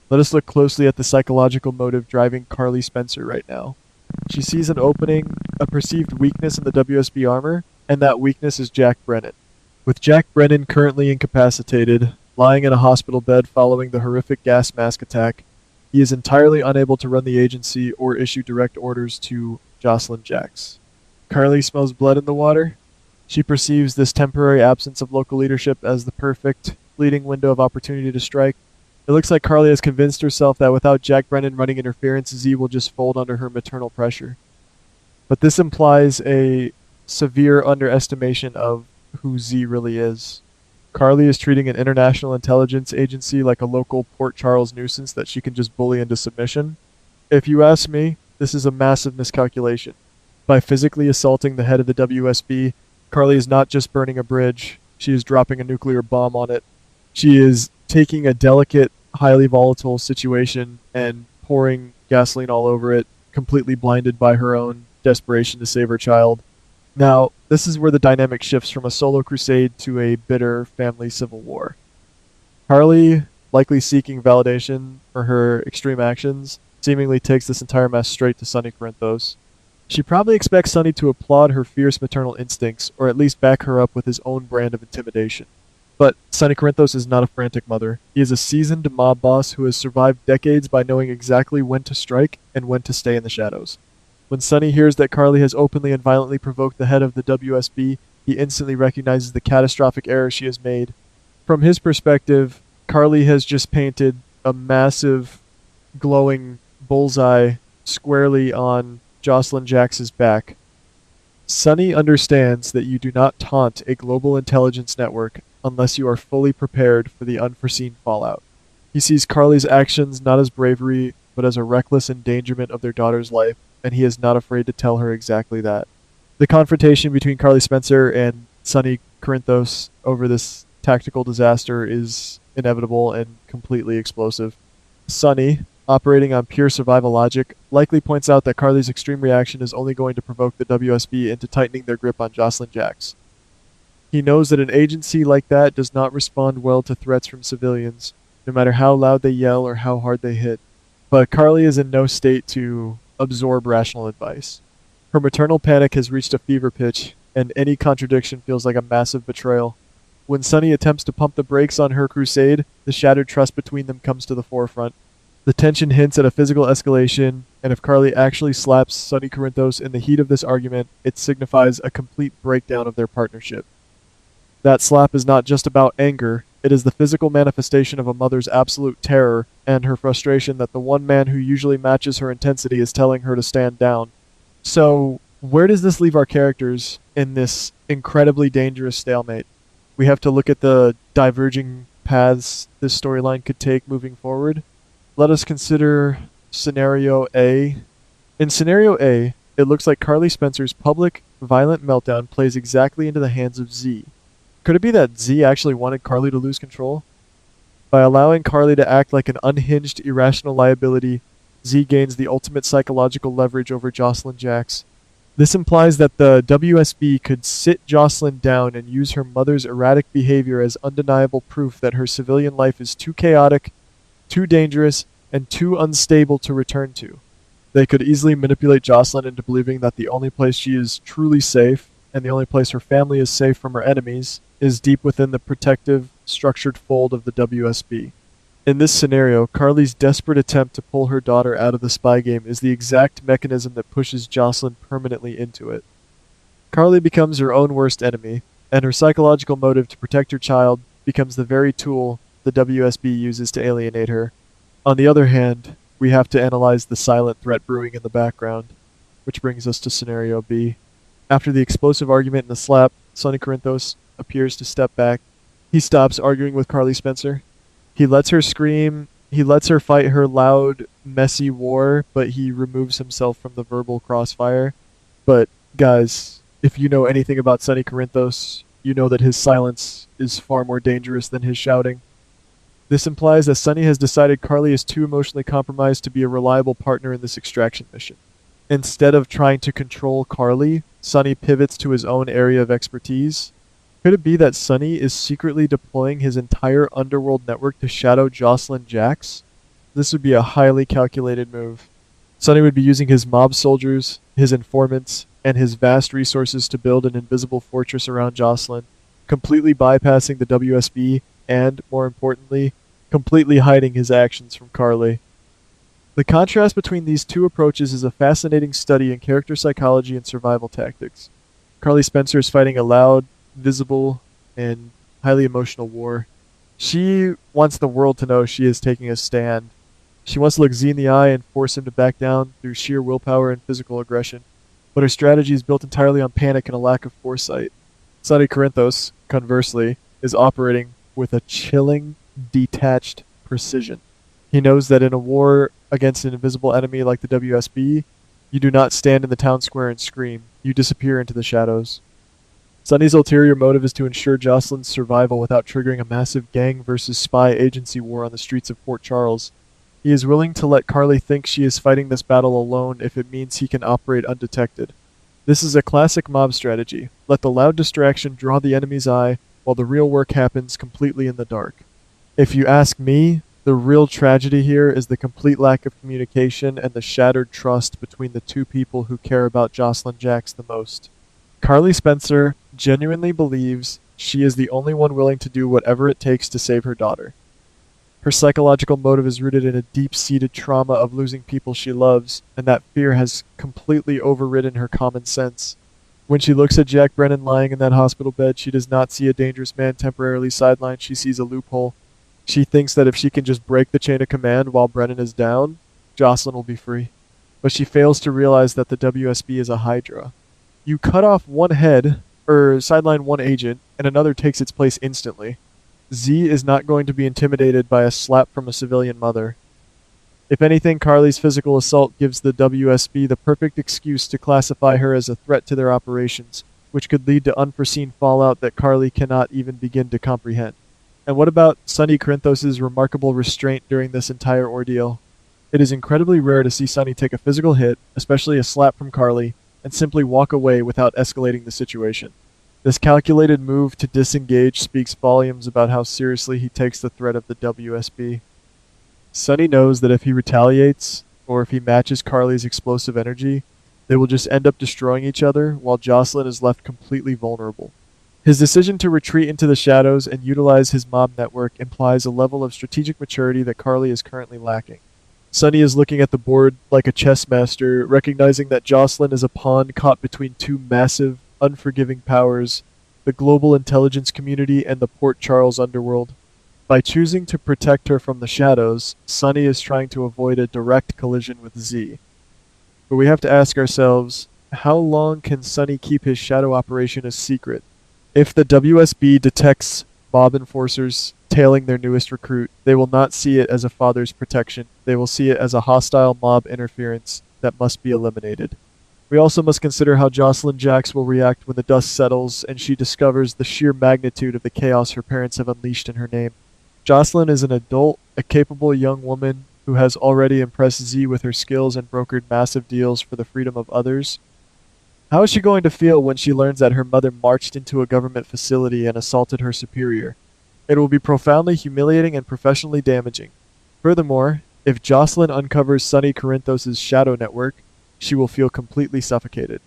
Let us look closely at the psychological motive driving Carly Spencer right now. She sees an opening, a perceived weakness in the WSB armor, and that weakness is Jack Brennan. With Jack Brennan currently incapacitated, lying in a hospital bed following the horrific gas mask attack, he is entirely unable to run the agency or issue direct orders to Jocelyn Jacks. Carly smells blood in the water. She perceives this temporary absence of local leadership as the perfect, fleeting window of opportunity to strike. It looks like Carly has convinced herself that without Jack Brennan running interference, Z will just fold under her maternal pressure. But this implies a severe underestimation of who Z really is. Carly is treating an international intelligence agency like a local Port Charles nuisance that she can just bully into submission. If you ask me, this is a massive miscalculation. By physically assaulting the head of the WSB, Carly is not just burning a bridge, she is dropping a nuclear bomb on it. She is taking a delicate, highly volatile situation and pouring gasoline all over it, completely blinded by her own desperation to save her child. Now, this is where the dynamic shifts from a solo crusade to a bitter family civil war. Carly, likely seeking validation for her extreme actions, seemingly takes this entire mess straight to Sonny Corinthos. She probably expects Sonny to applaud her fierce maternal instincts, or at least back her up with his own brand of intimidation. But Sonny Corinthos is not a frantic mother. He is a seasoned mob boss who has survived decades by knowing exactly when to strike and when to stay in the shadows. When Sonny hears that Carly has openly and violently provoked the head of the WSB, he instantly recognizes the catastrophic error she has made. From his perspective, Carly has just painted a massive, glowing bullseye squarely on Jocelyn Jax's back. Sonny understands that you do not taunt a global intelligence network unless you are fully prepared for the unforeseen fallout. He sees Carly's actions not as bravery, but as a reckless endangerment of their daughter's life, and he is not afraid to tell her exactly that. The confrontation between Carly Spencer and Sonny Corinthos over this tactical disaster is inevitable and completely explosive. Sonny, operating on pure survival logic, likely points out that Carly's extreme reaction is only going to provoke the WSB into tightening their grip on Jocelyn Jacks. He knows that an agency like that does not respond well to threats from civilians, no matter how loud they yell or how hard they hit. But Carly is in no state to absorb rational advice. Her maternal panic has reached a fever pitch, and any contradiction feels like a massive betrayal. When Sonny attempts to pump the brakes on her crusade, the shattered trust between them comes to the forefront. The tension hints at a physical escalation, and if Carly actually slaps Sonny Corinthos in the heat of this argument, it signifies a complete breakdown of their partnership. That slap is not just about anger, it is the physical manifestation of a mother's absolute terror and her frustration that the one man who usually matches her intensity is telling her to stand down. So, where does this leave our characters in this incredibly dangerous stalemate? We have to look at the diverging paths this storyline could take moving forward. Let us consider Scenario A. In Scenario A, it looks like Carly Spencer's public, violent meltdown plays exactly into the hands of Z. Could it be that Z actually wanted Carly to lose control? By allowing Carly to act like an unhinged, irrational liability, Z gains the ultimate psychological leverage over Jocelyn Jacks. This implies that the WSB could sit Jocelyn down and use her mother's erratic behavior as undeniable proof that her civilian life is too chaotic, too dangerous, and too unstable to return to. They could easily manipulate Jocelyn into believing that the only place she is truly safe, and the only place her family is safe from her enemies, is deep within the protective, structured fold of the WSB. In this scenario, Carly's desperate attempt to pull her daughter out of the spy game is the exact mechanism that pushes Jocelyn permanently into it. Carly becomes her own worst enemy, and her psychological motive to protect her child becomes the very tool the WSB uses to alienate her. On the other hand, we have to analyze the silent threat brewing in the background, which brings us to Scenario B. After the explosive argument and the slap, Sonny Corinthos appears to step back. He stops arguing with Carly Spencer. He lets her scream. He lets her fight her loud, messy war, but he removes himself from the verbal crossfire. But, guys, if you know anything about Sonny Corinthos, you know that his silence is far more dangerous than his shouting. This implies that Sonny has decided Carly is too emotionally compromised to be a reliable partner in this extraction mission. Instead of trying to control Carly, Sonny pivots to his own area of expertise. Could it be that Sonny is secretly deploying his entire underworld network to shadow Jocelyn Jacks? This would be a highly calculated move. Sonny would be using his mob soldiers, his informants, and his vast resources to build an invisible fortress around Jocelyn, completely bypassing the WSB and, more importantly, completely hiding his actions from Carly. The contrast between these two approaches is a fascinating study in character psychology and survival tactics. Carly Spencer is fighting a loud, visible, and highly emotional war. She wants the world to know she is taking a stand. She wants to look Z in the eye and force him to back down through sheer willpower and physical aggression. But her strategy is built entirely on panic and a lack of foresight. Sonny Corinthos, conversely, is operating with a chilling, detached precision. He knows that in a war against an invisible enemy like the WSB, you do not stand in the town square and scream. You disappear into the shadows. Sonny's ulterior motive is to ensure Jocelyn's survival without triggering a massive gang versus spy agency war on the streets of Port Charles. He is willing to let Carly think she is fighting this battle alone if it means he can operate undetected. This is a classic mob strategy. Let the loud distraction draw the enemy's eye while the real work happens completely in the dark. If you ask me, the real tragedy here is the complete lack of communication and the shattered trust between the two people who care about Jocelyn Jacks the most. Carly Spencer genuinely believes she is the only one willing to do whatever it takes to save her daughter. Her psychological motive is rooted in a deep-seated trauma of losing people she loves, and that fear has completely overridden her common sense. When she looks at Jack Brennan lying in that hospital bed, she does not see a dangerous man temporarily sidelined, she sees a loophole. She thinks that if she can just break the chain of command while Brennan is down, Jocelyn will be free. But she fails to realize that the WSB is a hydra. You cut off one head, or sideline one agent, and another takes its place instantly. Z is not going to be intimidated by a slap from a civilian mother. If anything, Carly's physical assault gives the WSB the perfect excuse to classify her as a threat to their operations, which could lead to unforeseen fallout that Carly cannot even begin to comprehend. And what about Sonny Corinthos' remarkable restraint during this entire ordeal? It is incredibly rare to see Sonny take a physical hit, especially a slap from Carly, and simply walk away without escalating the situation. This calculated move to disengage speaks volumes about how seriously he takes the threat of the WSB. Sonny knows that if he retaliates, or if he matches Carly's explosive energy, they will just end up destroying each other, while Jocelyn is left completely vulnerable. His decision to retreat into the shadows and utilize his mob network implies a level of strategic maturity that Carly is currently lacking. Sonny is looking at the board like a chess master, recognizing that Jocelyn is a pawn caught between two massive, unforgiving powers, the global intelligence community and the Port Charles underworld. By choosing to protect her from the shadows, Sonny is trying to avoid a direct collision with Z. But we have to ask ourselves, how long can Sonny keep his shadow operation a secret? If the WSB detects mob enforcers tailing their newest recruit, they will not see it as a father's protection. They will see it as a hostile mob interference that must be eliminated. We also must consider how Jocelyn Jacks will react when the dust settles and she discovers the sheer magnitude of the chaos her parents have unleashed in her name. Jocelyn is an adult, a capable young woman who has already impressed Z with her skills and brokered massive deals for the freedom of others. How is she going to feel when she learns that her mother marched into a government facility and assaulted her superior? It will be profoundly humiliating and professionally damaging. Furthermore, if Jocelyn uncovers Sonny Corinthos' shadow network, she will feel completely suffocated.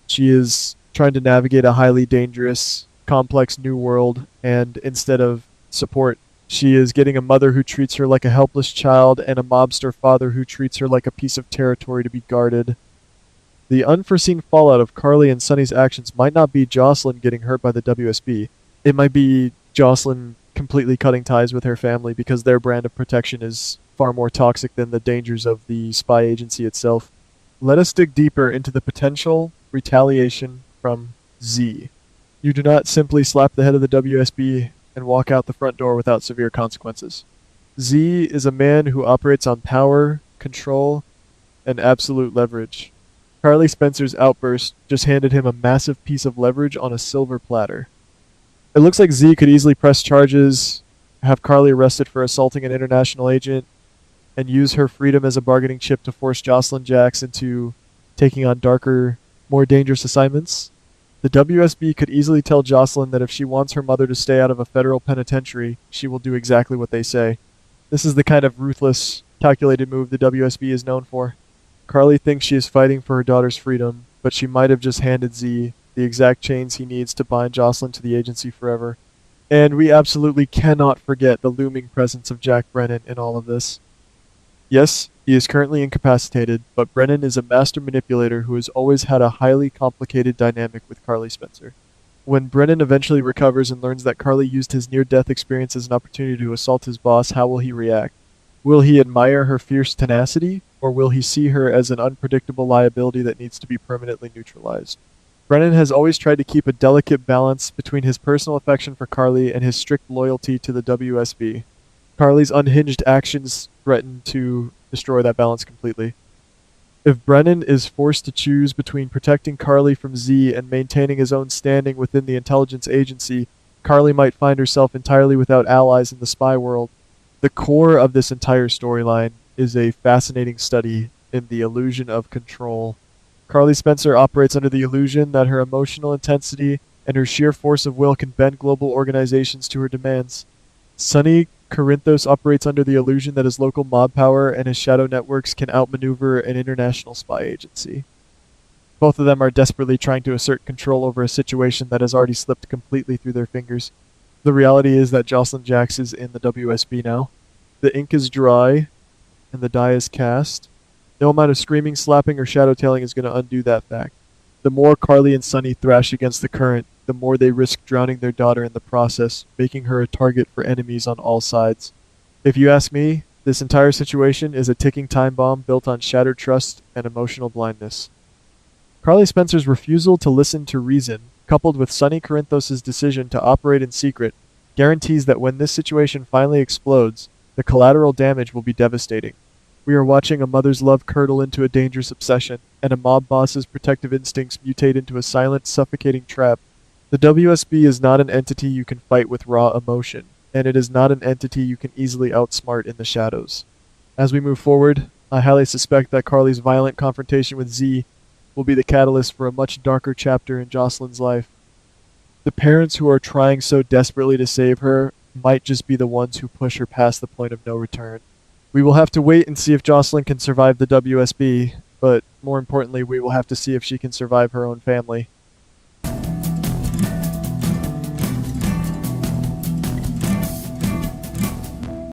She is trying to navigate a highly dangerous, complex new world, and instead of support, she is getting a mother who treats her like a helpless child and a mobster father who treats her like a piece of territory to be guarded. The unforeseen fallout of Carly and Sonny's actions might not be Jocelyn getting hurt by the WSB. It might be Jocelyn completely cutting ties with her family because their brand of protection is far more toxic than the dangers of the spy agency itself. Let us dig deeper into the potential retaliation from Z. You do not simply slap the head of the WSB and walk out the front door without severe consequences. Z is a man who operates on power, control, and absolute leverage. Carly Spencer's outburst just handed him a massive piece of leverage on a silver platter. It looks like Z could easily press charges, have Carly arrested for assaulting an international agent, and use her freedom as a bargaining chip to force Jocelyn Jacks into taking on darker, more dangerous assignments. The WSB could easily tell Jocelyn that if she wants her mother to stay out of a federal penitentiary, she will do exactly what they say. This is the kind of ruthless calculated move the WSB is known for. Carly thinks she is fighting for her daughter's freedom, but she might have just handed Z the exact chains he needs to bind Jocelyn to the agency forever. And we absolutely cannot forget the looming presence of Jack Brennan in all of this. Yes, he is currently incapacitated, but Brennan is a master manipulator who has always had a highly complicated dynamic with Carly Spencer. When Brennan eventually recovers and learns that Carly used his near-death experience as an opportunity to assault his boss, how will he react? Will he admire her fierce tenacity, or will he see her as an unpredictable liability that needs to be permanently neutralized? Brennan has always tried to keep a delicate balance between his personal affection for Carly and his strict loyalty to the WSB. Carly's unhinged actions threaten to destroy that balance completely. If Brennan is forced to choose between protecting Carly from Z and maintaining his own standing within the intelligence agency, Carly might find herself entirely without allies in the spy world. The core of this entire storyline is a fascinating study in the illusion of control. Carly Spencer operates under the illusion that her emotional intensity and her sheer force of will can bend global organizations to her demands. Sonny Corinthos operates under the illusion that his local mob power and his shadow networks can outmaneuver an international spy agency. Both of them are desperately trying to assert control over a situation that has already slipped completely through their fingers. The reality is that Jocelyn Jax is in the WSB now. The ink is dry, and the die is cast. No amount of screaming, slapping, or shadowtailing is going to undo that fact. The more Carly and Sonny thrash against the current, the more they risk drowning their daughter in the process, making her a target for enemies on all sides. If you ask me, this entire situation is a ticking time bomb built on shattered trust and emotional blindness. Carly Spencer's refusal to listen to reason, coupled with Sonny Corinthos' decision to operate in secret, guarantees that when this situation finally explodes, the collateral damage will be devastating. We are watching a mother's love curdle into a dangerous obsession, and a mob boss's protective instincts mutate into a silent, suffocating trap. The WSB is not an entity you can fight with raw emotion, and it is not an entity you can easily outsmart in the shadows. As we move forward, I highly suspect that Carly's violent confrontation with Z will be the catalyst for a much darker chapter in Jocelyn's life. The parents who are trying so desperately to save her might just be the ones who push her past the point of no return. We will have to wait and see if Jocelyn can survive the WSB, but more importantly, we will have to see if she can survive her own family.